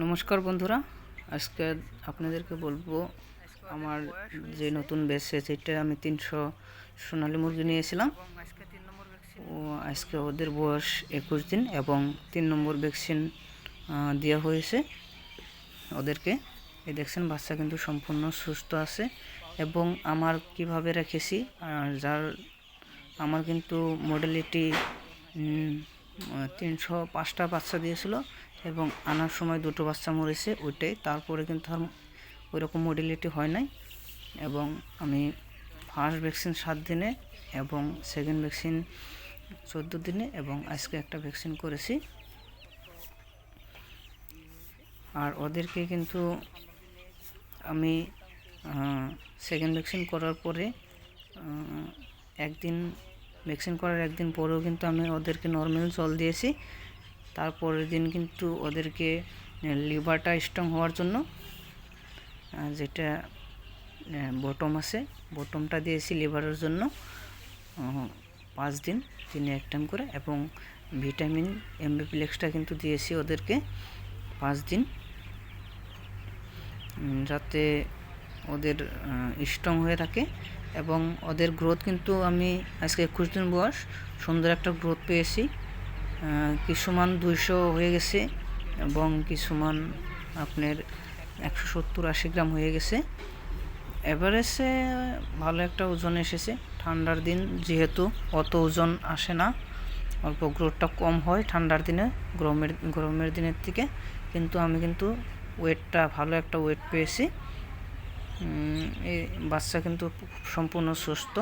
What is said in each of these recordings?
নমস্কার বন্ধুরা, আজকে আপনাদেরকে বলবো আমার যে নতুন ব্যাচ সেটা আমি 300 সোনালী মুরগি নিয়েছিলাম। ও আজকে ওদের বয়স 21 দিন এবং 3 নম্বর ভ্যাকসিন দেওয়া হয়েছে ওদেরকে। এই দেখছেন বাচ্চা কিন্তু সম্পূর্ণ সুস্থ আছে এবং আমার কিভাবে রেখেছি যার আমার কিন্তু মডেলিটি 305টা বাচ্চা দিয়েছিল এবং আনার সময় দুটো বাচ্চা মরেছে ওইটাই। তারপরে কিন্তু আর ওইরকম মডেলিটি হয় নাই এবং আমি ফার্স্ট ভ্যাকসিন 7 দিনে এবং সেকেন্ড ভ্যাকসিন 14 দিনে এবং আজকে একটা ভ্যাকসিন করেছি। আর ওদেরকে কিন্তু আমি সেকেন্ড ভ্যাকসিন করার পরে একদিন ভ্যাকসিন করার একদিন পরেও কিন্তু আমি ওদেরকে নর্মাল জল দিয়েছি। তারপরের দিন কিন্তু ওদেরকে লিভারটা স্ট্রং হওয়ার জন্য যেটা বটম আছে বটমটা দিয়েছি লিভারের জন্য 5 দিন দিনে এক টাইম করে এবং ভিটামিন এমবিপ্লেক্সটা কিন্তু দিয়েছি ওদেরকে 5 দিন, যাতে ওদের স্ট্রং হয়ে থাকে এবং ওদের গ্রোথ কিন্তু আমি আজকে 21 দিন বয়স সুন্দর একটা গ্রোথ পেয়েছি। কিছুমান 200 হয়ে গেছে এবং কিছুমান আপনার 170-80 গ্রাম হয়ে গেছে। এভারেজে ভালো একটা ওজন এসেছে। ঠান্ডার দিন যেহেতু অত ওজন আসে না, অল্প গ্রোথটা কম হয় ঠান্ডার দিনে গরমের দিনের থেকে, কিন্তু আমি কিন্তু ওয়েটটা ভালো একটা ওয়েট পেয়েছি। এই বাচ্চা কিন্তু সম্পূর্ণ সুস্থ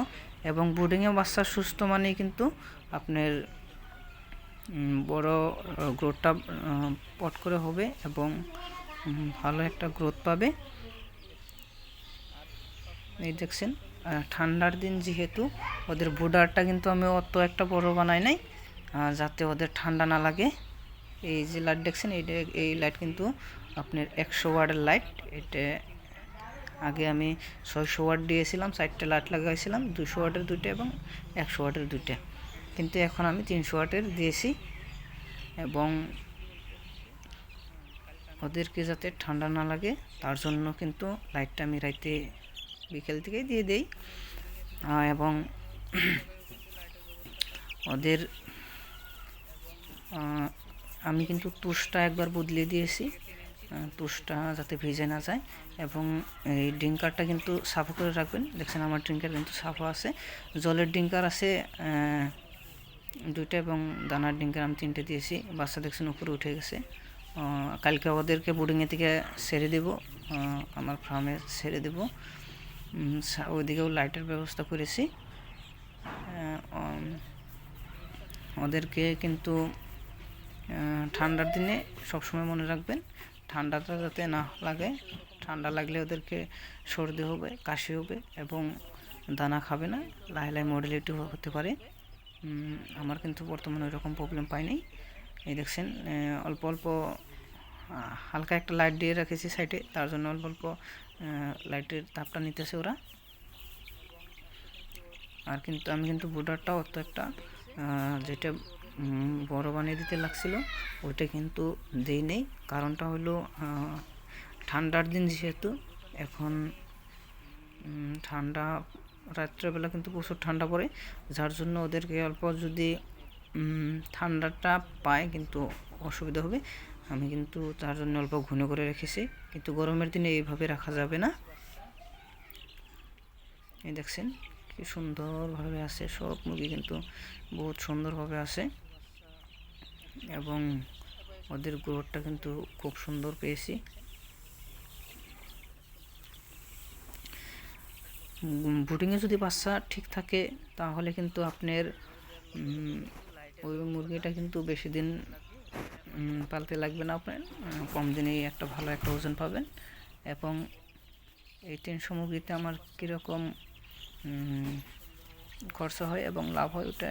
এবং ব্রুডিংয়ে বাচ্চা সুস্থ মানেই কিন্তু আপনার বড় গ্রোথটা পট করে হবে এবং ভালো একটা গ্রোথ পাবে। এই দেখছেন ঠান্ডার দিন যেহেতু ওদের ব্রুডারটা কিন্তু আমি অত একটা বড় বানাই নাই যাতে ওদের ঠান্ডা না লাগে। এই যে লাইট দেখছেন এই লাইট কিন্তু আপনার 100 ওয়াটের লাইট। এটা আগে আমি 600 ওয়াট দিয়েছিলাম, 4টে লাইট লাগাইছিলাম, 200 ওয়াটের 2টা এবং 100 ওয়াটের 2টা, কিন্তু এখন আমি 300 ওয়াটের দিয়েছি এবং ওদেরকে যাতে ঠান্ডা না লাগে তার জন্য কিন্তু লাইটটা আমি রাইতে বিকেল থেকেই দিয়ে দেই। এবং ওদের আমি কিন্তু তুষটা একবার বদলে দিয়েছি, তুষটা যাতে ভিজে না যায় এবং এই ড্রিঙ্কারটা কিন্তু সাফা করে রাখবেন। দেখছেন আমার ড্রিঙ্কার কিন্তু সাফা আছে। জলের ড্রিঙ্কার আছে 2টা এবং দানার ড্রিঙ্কার আমি 3টে দিয়েছি। বাচ্চা দেখছেন উপরে উঠে গেছে। কালকে ওদেরকে বোর্ডিংয়ে থেকে ছেড়ে দেব, আমার ফার্মে ছেড়ে দেব। ওইদিকেও লাইটের ব্যবস্থা করেছি। ওদেরকে কিন্তু ঠান্ডার দিনে সবসময় মনে রাখবেন ঠান্ডাটা যাতে না লাগে। ঠান্ডা লাগলে ওদেরকে সর্দি হবে, কাশি হবে এবং দানা খাবে না, লাহে মডেলিটি হতে পারে। আমার কিন্তু বর্তমানে ওইরকম প্রবলেম পাইনি। এই দেখছেন অল্প অল্প হালকা একটা লাইট দিয়ে রেখেছি সাইডে, তার জন্য অল্প অল্প লাইটের তাপটা নিতেছে ওরা। আর কিন্তু আমি কিন্তু বোর্ডারটাও অত একটা যেটা বড় বানিয়ে দিতে লাগছিল ওইটা কিন্তু দেই নেই। কারণটা হলো ঠান্ডার দিন যেহেতু এখন ঠান্ডা রাত্রেবেলা কিন্তু প্রচুর ঠান্ডা পড়ে, যার জন্য ওদেরকে অল্প যদি ঠান্ডাটা পায় কিন্তু অসুবিধা হবে। আমি কিন্তু তার জন্য অল্প ঘন করে রেখেছি, কিন্তু গরমের দিনে এইভাবে রাখা যাবে না। এই দেখছেন কি সুন্দরভাবে আছে, সব মুরগি কিন্তু বহুত সুন্দরভাবে আছে এবং ওদের গ্রোথটা কিন্তু খুব সুন্দর পেয়েছি। ব্রুডিংয়ে যদি বাচ্চা ঠিক থাকে তাহলে কিন্তু আপনার ওই মুরগিটা কিন্তু বেশি দিন পালতে লাগবে না, আপনার কম দিনেই একটা ভালো একটা ওজন পাবেন। এবং এই 300 মুরগিতে আমার কীরকম খরচা হয় এবং লাভ হয় ওটা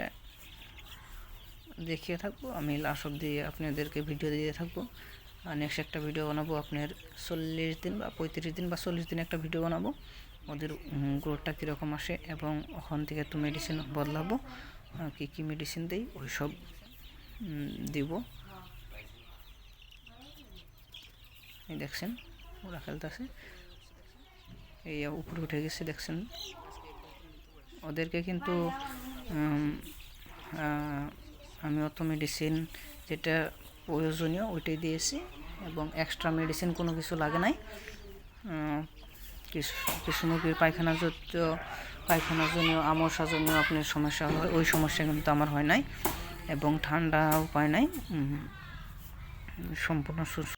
দেখিয়ে থাকবো আমি লাস্ট অবধি, আপনাদেরকে ভিডিও দিয়ে থাকবো। নেক্সট একটা ভিডিও বানাবো আপনার 40 দিন বা 35 দিন বা 40 দিন একটা ভিডিও বানাবো ওদের গ্রোথটা কীরকম আসে এবং ওখান থেকে একটু মেডিসিন বদলাবো, কী মেডিসিন দেই ওই সব দিব। এই দেখছেন ওরা খেলতেছে, এই উপরে উঠে গেছে দেখছেন। ওদেরকে কিন্তু আমি অত মেডিসিন যেটা প্রয়োজনীয় ওইটাই দিয়েছি, এবং এক্সট্রা মেডিসিন কোনো কিছু লাগে নাই। কিছু মুরগির পায়খানাজনীয় আমশাজনীয় আপনার সমস্যা হয়, ওই সমস্যা কিন্তু আমার হয় নাই, এবং ঠান্ডাও পায় নাই, সম্পূর্ণ সুস্থ।